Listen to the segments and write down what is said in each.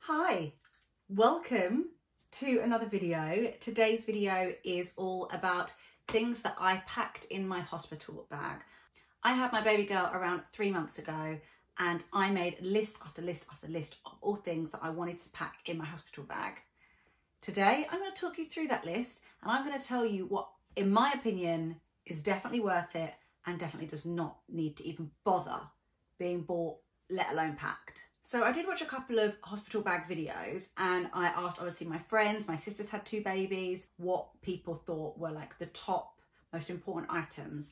Hi, welcome to another video. Today's video is all about things that I packed in my hospital bag. I had my baby girl around 3 months ago and I made list after list after list of all things that I wanted to pack in my hospital bag. Today I'm going to talk you through that list and I'm going to tell you what, in my opinion, is definitely worth it and definitely does not need to even bother being bought, let alone packed. So I did watch a couple of hospital bag videos and I asked obviously my friends, my sisters had 2 babies, what people thought were like the top most important items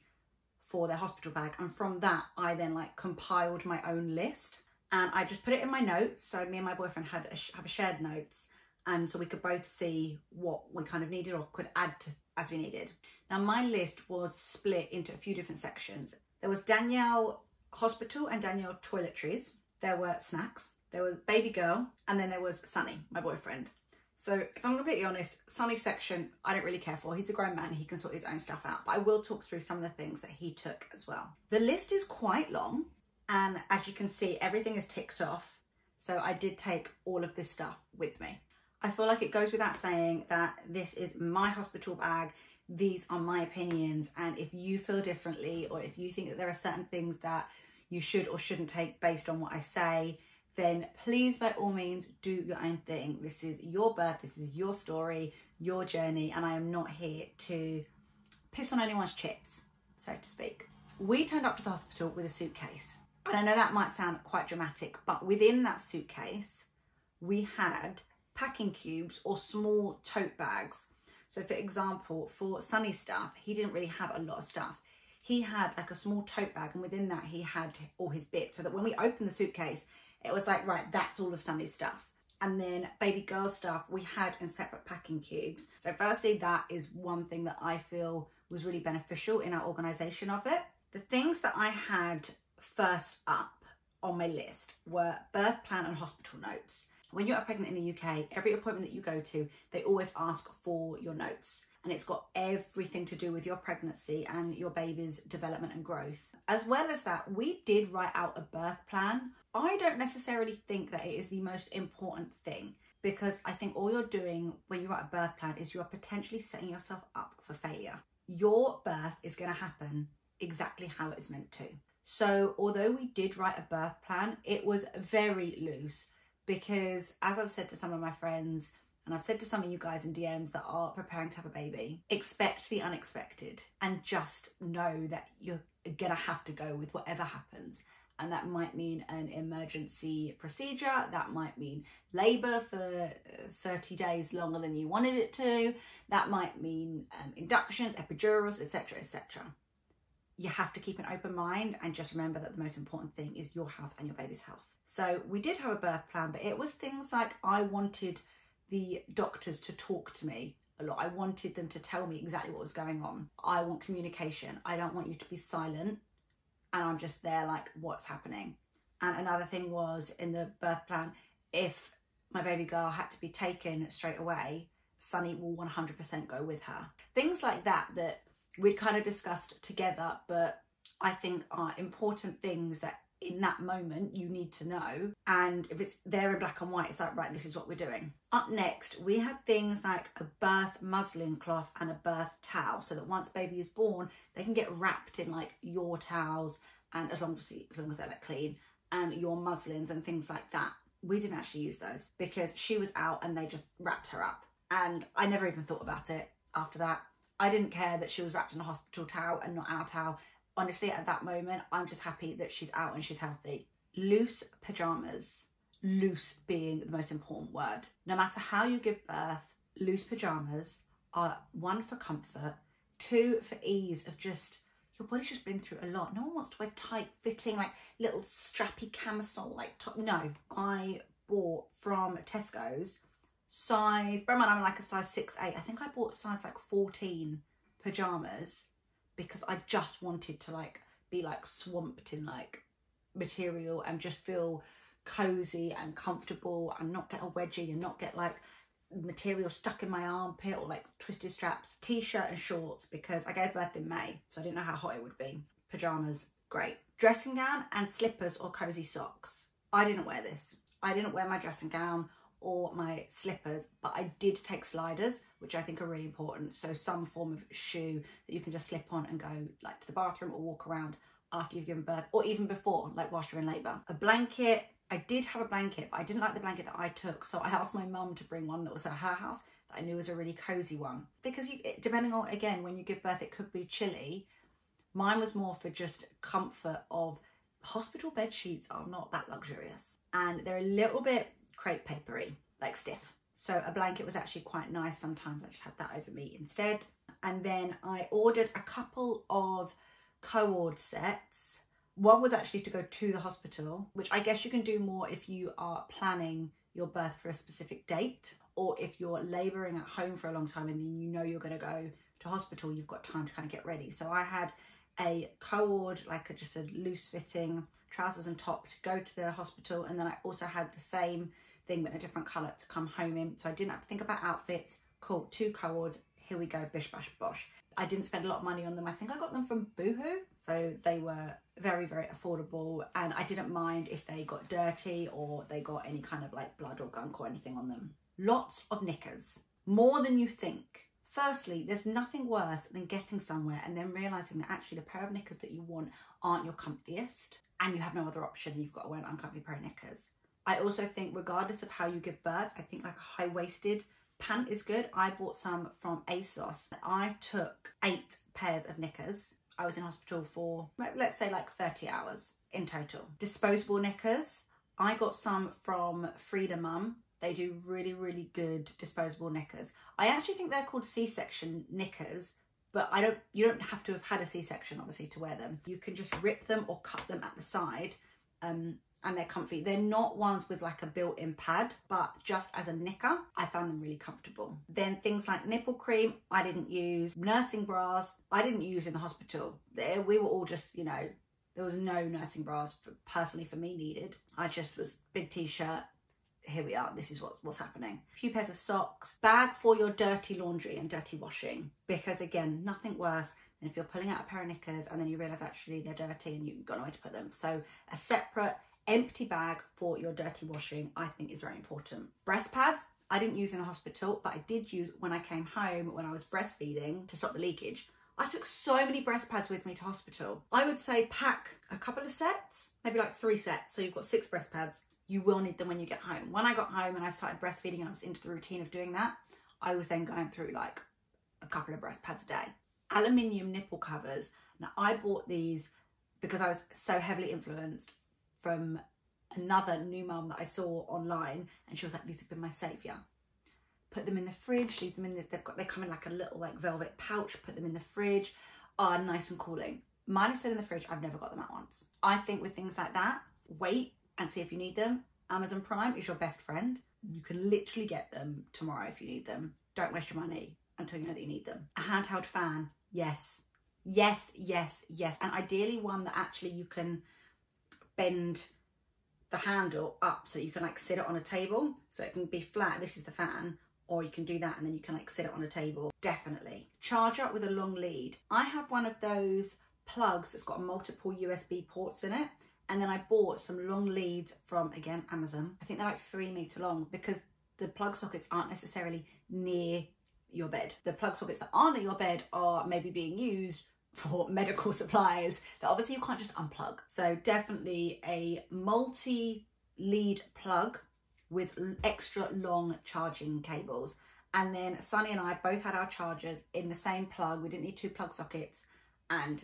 for their hospital bag. And from that, I then like compiled my own list and I just put it in my notes. So me and my boyfriend have a shared notes, and so we could both see what we kind of needed or could add to as we needed. Now my list was split into a few different sections. There was Danielle hospital and Danielle toiletries. There were snacks, there was baby girl, and then there was Sonny, my boyfriend. So if I'm completely honest, Sonny's section, I don't really care for. He's a grown man, he can sort his own stuff out, but I will talk through some of the things that he took as well. The list is quite long, and as you can see, everything is ticked off. So I did take all of this stuff with me. I feel like it goes without saying that this is my hospital bag. These are my opinions, and if you feel differently, or if you think that there are certain things that you should or shouldn't take based on what I say, then please by all means do your own thing. This is your birth, this is your story, your journey, and I am not here to piss on anyone's chips, so to speak. We turned up to the hospital with a suitcase, and I know that might sound quite dramatic, but within that suitcase we had packing cubes or small tote bags. So for example, for Sonny's stuff, he didn't really have a lot of stuff. He had like a small tote bag, and within that he had all his bits, so that when we opened the suitcase, it was like, right, that's all of Sonny's stuff. And then baby girl stuff we had in separate packing cubes. So firstly, that is one thing that I feel was really beneficial in our organisation of it. The things that I had first up on my list were birth plan and hospital notes. When you are pregnant in the UK, every appointment that you go to, they always ask for your notes. And it's got everything to do with your pregnancy and your baby's development and growth. As well as that, we did write out a birth plan. I don't necessarily think that it is the most important thing, because I think all you're doing when you write a birth plan is you are potentially setting yourself up for failure. Your birth is going to happen exactly how it's meant to. So although we did write a birth plan, it was very loose, because as I've said to some of my friends, and I've said to some of you guys in DMs that are preparing to have a baby, expect the unexpected and just know that you're gonna have to go with whatever happens. And that might mean an emergency procedure, that might mean labour for 30 days longer than you wanted it to, that might mean inductions, epidurals, etc, etc. You have to keep an open mind and just remember that the most important thing is your health and your baby's health. So we did have a birth plan, but it was things like I wanted the doctors to talk to me a lot. I wanted them to tell me exactly what was going on. I want communication. I don't want you to be silent and I'm just there like, what's happening? And another thing was in the birth plan, if my baby girl had to be taken straight away, Sonny will 100% go with her. Things like that that we'd kind of discussed together, but I think are important things that in that moment you need to know, and if it's there in black and white, it's like, right, this is what we're doing. Up next we had things like a birth muslin cloth and a birth towel, so that once baby is born they can get wrapped in like your towels, and as long as they're like clean, and your muslins and things like that. We didn't actually use those because she was out and they just wrapped her up, and I never even thought about it after that. I didn't care that she was wrapped in a hospital towel and not our towel. Honestly, at that moment, I'm just happy that she's out and she's healthy. Loose pyjamas, loose being the most important word. No matter how you give birth, loose pyjamas are 1 for comfort, 2 for ease of just, your body's just been through a lot. No one wants to wear tight fitting, like little strappy camisole, like top. No, I bought from Tesco's size, bear in mind I'm like a size 6'8". I think I bought size like 14 pyjamas, because I just wanted to like be like swamped in like material and just feel cozy and comfortable and not get a wedgie and not get like material stuck in my armpit or like twisted straps. T-shirt and shorts, because I gave birth in May, so I didn't know how hot it would be. Pyjamas, great. Dressing gown and slippers or cozy socks. I didn't wear this. I didn't wear my dressing gown or my slippers, but I did take sliders, which I think are really important. So some form of shoe that you can just slip on and go like to the bathroom or walk around after you've given birth, or even before, like whilst you're in labour. A blanket, I did have a blanket, but I didn't like the blanket that I took, so I asked my mum to bring one that was at her house that I knew was a really cosy one. Because depending on, again, when you give birth, it could be chilly. Mine was more for just comfort of, hospital bed sheets are not that luxurious, and they're a little bit crepe papery, like stiff. So a blanket was actually quite nice. Sometimes I just had that over me instead. And then I ordered a couple of cord sets. One was actually to go to the hospital, which I guess you can do more if you are planning your birth for a specific date, or if you're labouring at home for a long time and then you know you're going to go to hospital, you've got time to kind of get ready. So I had a cord, like just a loose fitting trousers and top to go to the hospital, and then I also had the same thing but in a different colour to come home in, so I didn't have to think about outfits. Cool, 2 cords, here we go, bish bash bosh. I didn't spend a lot of money on them. I think I got them from Boohoo, so they were very, very affordable, and I didn't mind if they got dirty or they got any kind of like blood or gunk or anything on them. Lots of knickers, more than you think. Firstly, there's nothing worse than getting somewhere and then realising that actually the pair of knickers that you want aren't your comfiest, and you have no other option and you've got to wear an uncomfy pair of knickers. I also think regardless of how you give birth, I think like a high-waisted pant is good. I bought some from ASOS. I took 8 pairs of knickers. I was in hospital for, let's say, like 30 hours in total. Disposable knickers, I got some from Frida Mum. They do really, really good disposable knickers. I actually think they're called C-section knickers, but you don't have to have had a C-section, obviously, to wear them. You can just rip them or cut them at the side, and they're comfy. They're not ones with like a built-in pad, but just as a knicker, I found them really comfortable. Then things like nipple cream, I didn't use. Nursing bras, I didn't use in the hospital. We were all just, you know, there was no nursing bras personally for me needed. I just was big t-shirt. Here we are, this is what's happening. A few pairs of socks, bag for your dirty laundry and dirty washing, because again, nothing worse than if you're pulling out a pair of knickers and then you realise actually they're dirty and you've got nowhere to put them. So a separate empty bag for your dirty washing, I think, is very important. Breast pads, I didn't use in the hospital, but I did use when I came home when I was breastfeeding to stop the leakage. I took so many breast pads with me to hospital. I would say pack a couple of sets, maybe like 3 sets, so you've got 6 breast pads. You will need them when you get home. When I got home and I started breastfeeding and I was into the routine of doing that, I was then going through like a couple of breast pads a day. Aluminium nipple covers. Now I bought these because I was so heavily influenced from another new mum that I saw online, and she was like, these have been my saviour. Put them in the fridge, leave them in this, they come in like a little like velvet pouch, put them in the fridge, are nice and cooling. Mine are still in the fridge, I've never got them out once. I think with things like that, wait and see if you need them. Amazon Prime is your best friend. You can literally get them tomorrow if you need them. Don't waste your money until you know that you need them. A handheld fan, yes. Yes, yes, yes. And ideally one that actually you can bend the handle up so you can like sit it on a table. So it can be flat, this is the fan, or you can do that and then you can like sit it on a table. Definitely. Charger with a long lead. I have one of those plugs that's got multiple USB ports in it. And then I bought some long leads from, again, Amazon. I think they're like 3 meter long, because the plug sockets aren't necessarily near your bed. The plug sockets that are near your bed are maybe being used for medical supplies that obviously you can't just unplug. So definitely a multi-lead plug with extra long charging cables. And then Sunny and I both had our chargers in the same plug. We didn't need 2 plug sockets, and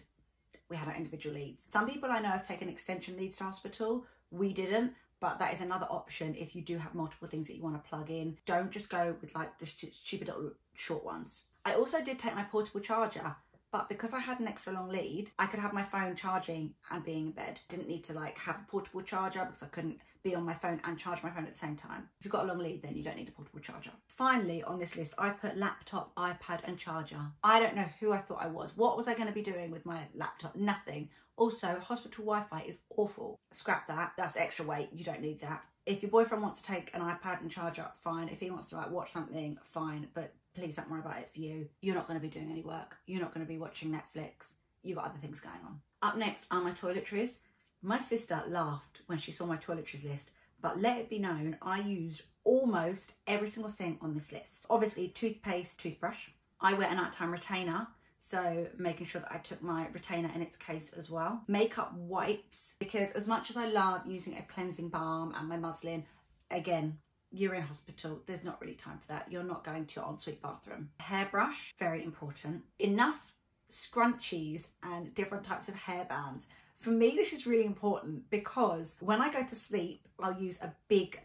we had our individual leads. Some people I know have taken extension leads to hospital. We didn't, but that is another option if you do have multiple things that you want to plug in. Don't just go with like the stupid little short ones. I also did take my portable charger, but because I had an extra long lead, I could have my phone charging and being in bed. Didn't need to like have a portable charger because I couldn't be on my phone and charge my phone at the same time. If you've got a long lead, then you don't need a portable charger. Finally, on this list, I put laptop, iPad and charger. I don't know who I thought I was. What was I going to be doing with my laptop? Nothing. Also, hospital Wi-Fi is awful. Scrap that. That's extra weight. You don't need that. If your boyfriend wants to take an iPad and charger, fine. If he wants to like watch something, fine. But please don't worry about it for you. You're not going to be doing any work. You're not going to be watching Netflix. You've got other things going on. Up next are my toiletries. My sister laughed when she saw my toiletries list, but let it be known, I used almost every single thing on this list. Obviously, toothpaste, toothbrush. I wear a nighttime retainer, so making sure that I took my retainer in its case as well. Makeup wipes, because as much as I love using a cleansing balm and my muslin, again, you're in hospital, there's not really time for that. You're not going to your ensuite bathroom. Hairbrush, very important. Enough scrunchies and different types of hairbands. For me, this is really important because when I go to sleep, I'll use a big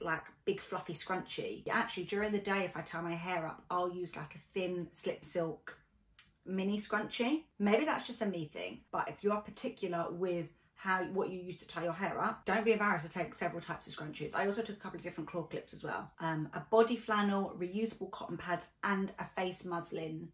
fluffy scrunchie. Actually, during the day, if I tie my hair up, I'll use like a thin slip silk mini scrunchie. Maybe that's just a me thing, but if you are particular with what you use to tie your hair up, don't be embarrassed to take several types of scrunchies. I also took a couple of different claw clips as well. A body flannel, reusable cotton pads, and a face muslin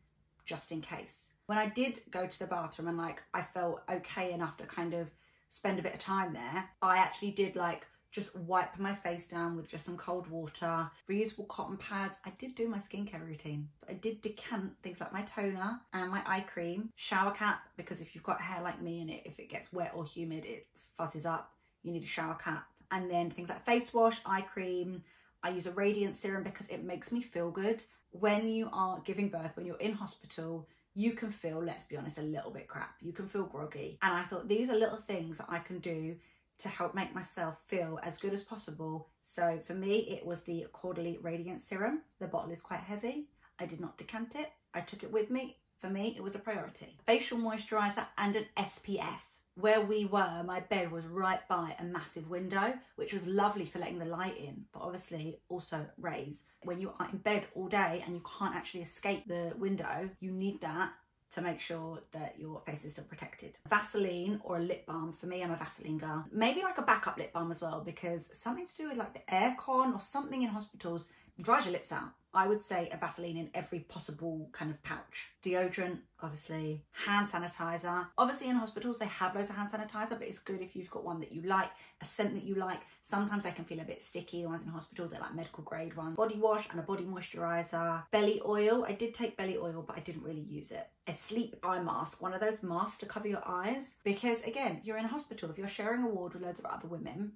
just in case. When I did go to the bathroom and like I felt okay enough to kind of spend a bit of time there, I actually did like just wipe my face down with just some cold water, reusable cotton pads. I did do my skincare routine. I did decant things like my toner and my eye cream, shower cap, because if you've got hair like me and if it gets wet or humid, it fuzzes up, you need a shower cap. And then things like face wash, eye cream. I use a radiant serum because it makes me feel good. When you are giving birth, when you're in hospital, you can feel, let's be honest, a little bit crap. You can feel groggy. And I thought these are little things that I can do to help make myself feel as good as possible. So for me, it was the Quarterly Radiant Serum. The bottle is quite heavy. I did not decant it. I took it with me. For me, it was a priority. Facial moisturiser and an SPF. Where we were, my bed was right by a massive window, which was lovely for letting the light in, but obviously also rays. When you are in bed all day and you can't actually escape the window, you need that to make sure that your face is still protected. Vaseline or a lip balm. For me, I'm a Vaseline girl. Maybe like a backup lip balm as well, because something to do with like the aircon or something in hospitals dries your lips out. I would say a Vaseline in every possible kind of pouch. Deodorant, obviously. Hand sanitizer. Obviously in hospitals they have loads of hand sanitizer, but it's good if you've got one that you like, a scent that you like. Sometimes they can feel a bit sticky, the ones in hospitals, they're like medical grade ones. Body wash and a body moisturizer. Belly oil. I did take belly oil, but I didn't really use it. A sleep eye mask, one of those masks to cover your eyes. Because again, you're in a hospital, if you're sharing a ward with loads of other women,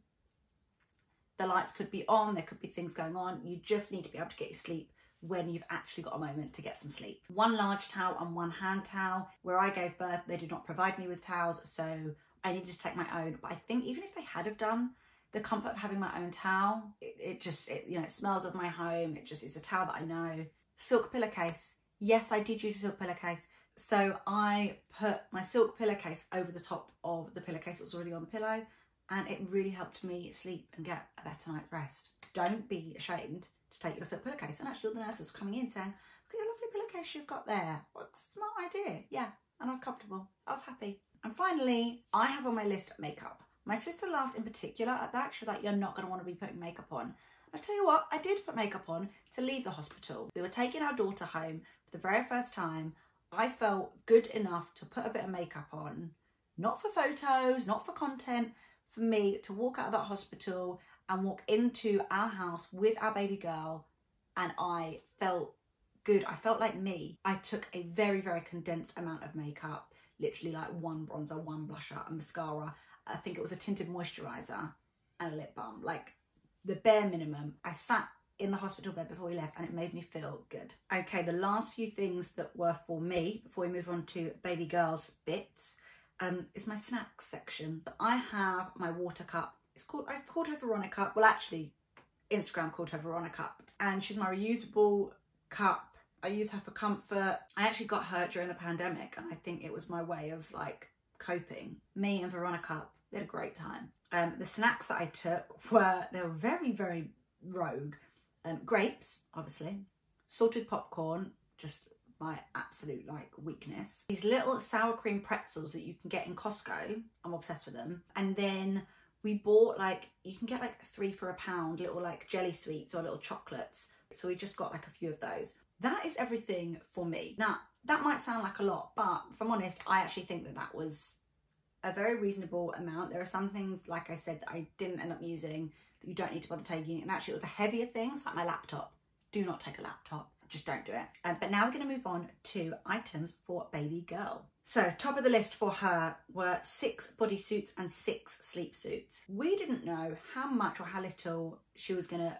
the lights could be on, there could be things going on. You just need to be able to get your sleep when you've actually got a moment to get some sleep. One large towel and one hand towel. Where I gave birth, they did not provide me with towels, so I needed to take my own. But I think even if they had have done, the comfort of having my own towel, it smells of my home. It's a towel that I know. Silk pillowcase. Yes, I did use a silk pillowcase. So I put my silk pillowcase over the top of the pillowcase that was already on the pillow, and it really helped me sleep and get a better night's rest. Don't be ashamed to take your silk pillowcase. And actually all the nurses were coming in saying, look at your lovely pillowcase you've got there. What a smart idea. Yeah, and I was comfortable. I was happy. And finally, I have on my list makeup. My sister laughed in particular at that. She was like, you're not going to want to be putting makeup on. And I tell you what, I did put makeup on to leave the hospital. We were taking our daughter home for the very first time. I felt good enough to put a bit of makeup on, not for photos, not for content, for me to walk out of that hospital and walk into our house with our baby girl, and I felt good. I felt like me. I took a very, very condensed amount of makeup, literally like one bronzer, one blusher, a mascara. I think it was a tinted moisturiser and a lip balm, like the bare minimum. I sat in the hospital bed before we left and it made me feel good. Okay, the last few things that were for me before we move on to baby girl's bits is my snacks section. I have my water cup. I've called her Veronica. Well, actually, Instagram called her Veronica, and she's my reusable cup. I use her for comfort. I actually got her during the pandemic, and I think it was my way of like coping. Me and Veronica, we had a great time. The snacks that I took they were very, very rogue. Grapes, obviously, salted popcorn, just my absolute like weakness. These little sour cream pretzels that you can get in Costco. I'm obsessed with them. And then we bought you can get like 3 for £1, little like jelly sweets or little chocolates. So we just got like a few of those. That is everything for me. Now, that might sound like a lot, but if I'm honest, I actually think that was a very reasonable amount. There are some things, like I said, that I didn't end up using that you don't need to bother taking. And actually it was the heavier things, like my laptop. Do not take a laptop. Just don't do it. But now we're going to move on to items for baby girl. So top of the list for her were 6 bodysuits and 6 sleep suits. We didn't know how much or how little she was going to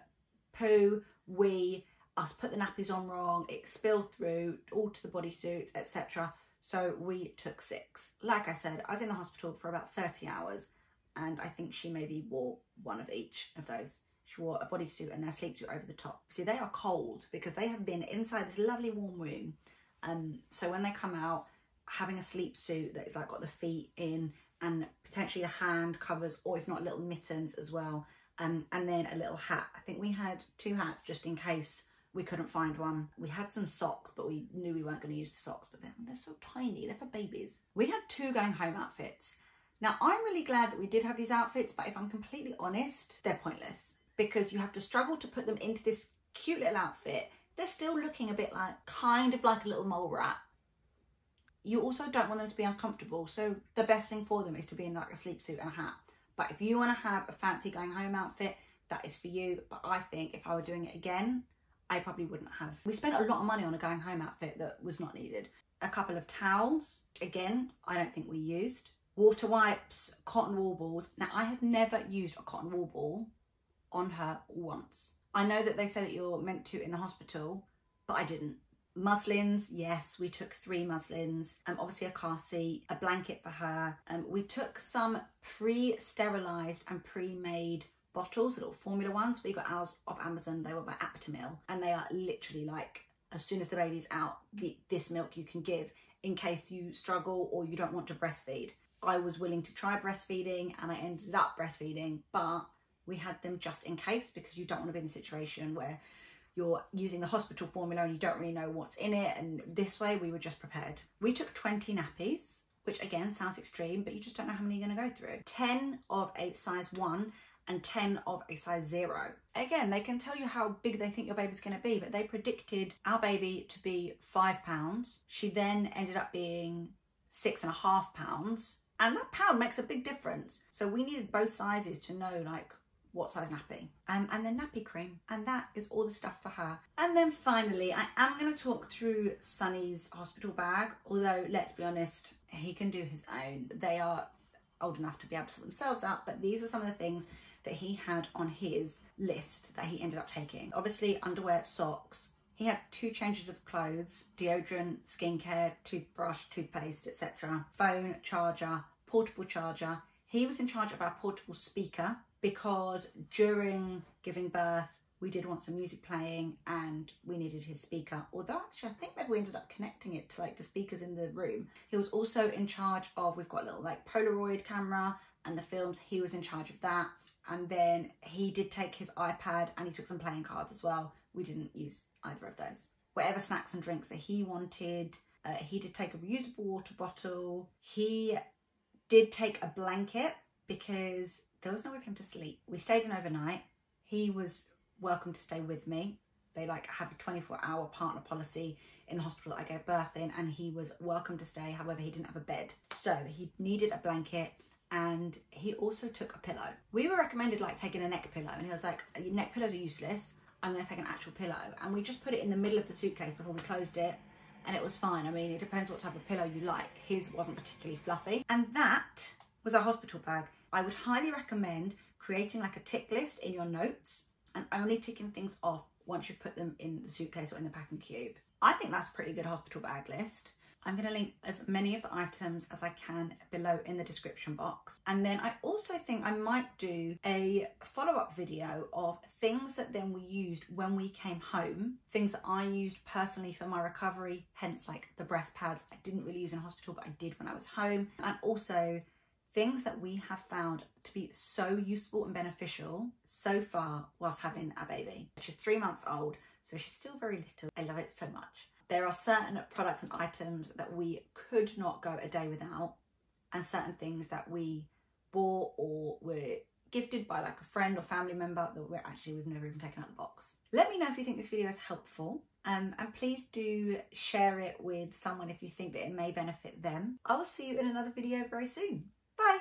poo, wee, us put the nappies on wrong, it spilled through all to the bodysuits, etc. So we took 6. Like I said, I was in the hospital for about 30 hours and I think she maybe wore one of each of those. She wore a bodysuit and then a sleep suit over the top. See, they are cold because they have been inside this lovely warm room. So when they come out, having a sleep suit that is like got the feet in and potentially the hand covers, or if not, little mittens as well. And then a little hat. I think we had 2 hats just in case we couldn't find one. We had some socks, but we knew we weren't going to use the socks, but they're so tiny, they're for babies. We had 2 going home outfits. Now, I'm really glad that we did have these outfits, but if I'm completely honest, they're pointless because you have to struggle to put them into this cute little outfit. They're still looking a bit like, kind of like a little mole rat. You also don't want them to be uncomfortable, so the best thing for them is to be in like a sleep suit and a hat. But if you want to have a fancy going home outfit, that is for you. But I think if I were doing it again, I probably wouldn't have. We spent a lot of money on a going home outfit that was not needed. A couple of towels, again, I don't think we used. Water wipes, cotton wool balls. Now, I have never used a cotton wool ball on her once. I know that they say that you're meant to in the hospital, but I didn't. Muslins, yes, we took 3 muslins. Obviously a car seat, a blanket for her. We took some pre-sterilised and pre-made bottles, little formula ones. We got ours off Amazon. They were by Aptamil, and they are literally like, as soon as the baby's out, this milk you can give in case you struggle or you don't want to breastfeed. I was willing to try breastfeeding and I ended up breastfeeding, but we had them just in case because you don't want to be in a situation where you're using the hospital formula and you don't really know what's in it, and this way we were just prepared. We took 20 nappies, which again sounds extreme, but you just don't know how many you're going to go through. 10 of a size 1 and 10 of a size 0. Again, they can tell you how big they think your baby's going to be, but they predicted our baby to be 5 pounds. She then ended up being 6.5 pounds, and that pound makes a big difference. So we needed both sizes to know like what size nappy, and then nappy cream, and that is all the stuff for her. And then finally, I am going to talk through Sonny's hospital bag, although let's be honest, he can do his own. They are old enough to be able to sort themselves out, but these are some of the things that he had on his list that he ended up taking. Obviously underwear, socks. He had 2 changes of clothes, deodorant, skincare, toothbrush, toothpaste, etc. Phone, charger, portable charger. He was in charge of our portable speaker because during giving birth, we did want some music playing and we needed his speaker. Although actually, I think maybe we ended up connecting it to like the speakers in the room. He was also in charge of, we've got a little like Polaroid camera and the films. He was in charge of that. And then he did take his iPad and he took some playing cards as well. We didn't use either of those. Whatever snacks and drinks that he wanted. He did take a reusable water bottle. He did take a blanket because there was nowhere for him to sleep. We stayed in overnight. He was welcome to stay with me. They like have a 24-hour partner policy in the hospital that I gave birth in, and he was welcome to stay. However, he didn't have a bed. So he needed a blanket, and he also took a pillow. We were recommended like taking a neck pillow, and he was like, neck pillows are useless. I'm gonna take an actual pillow. And we just put it in the middle of the suitcase before we closed it, and it was fine. I mean, it depends what type of pillow you like. His wasn't particularly fluffy. And that was our hospital bag. I would highly recommend creating like a tick list in your notes and only ticking things off once you've put them in the suitcase or in the packing cube. I think that's a pretty good hospital bag list. I'm going to link as many of the items as I can below in the description box. And then I also think I might do a follow-up video of things that then we used when we came home, things that I used personally for my recovery, hence like the breast pads I didn't really use in hospital, but I did when I was home. And also things that we have found to be so useful and beneficial so far whilst having a baby. She's 3 months old, so she's still very little. I love it so much. There are certain products and items that we could not go a day without, and certain things that we bought or were gifted by like a friend or family member that we've never even taken out the box. Let me know if you think this video is helpful, and please do share it with someone if you think that it may benefit them. I will see you in another video very soon. Bye.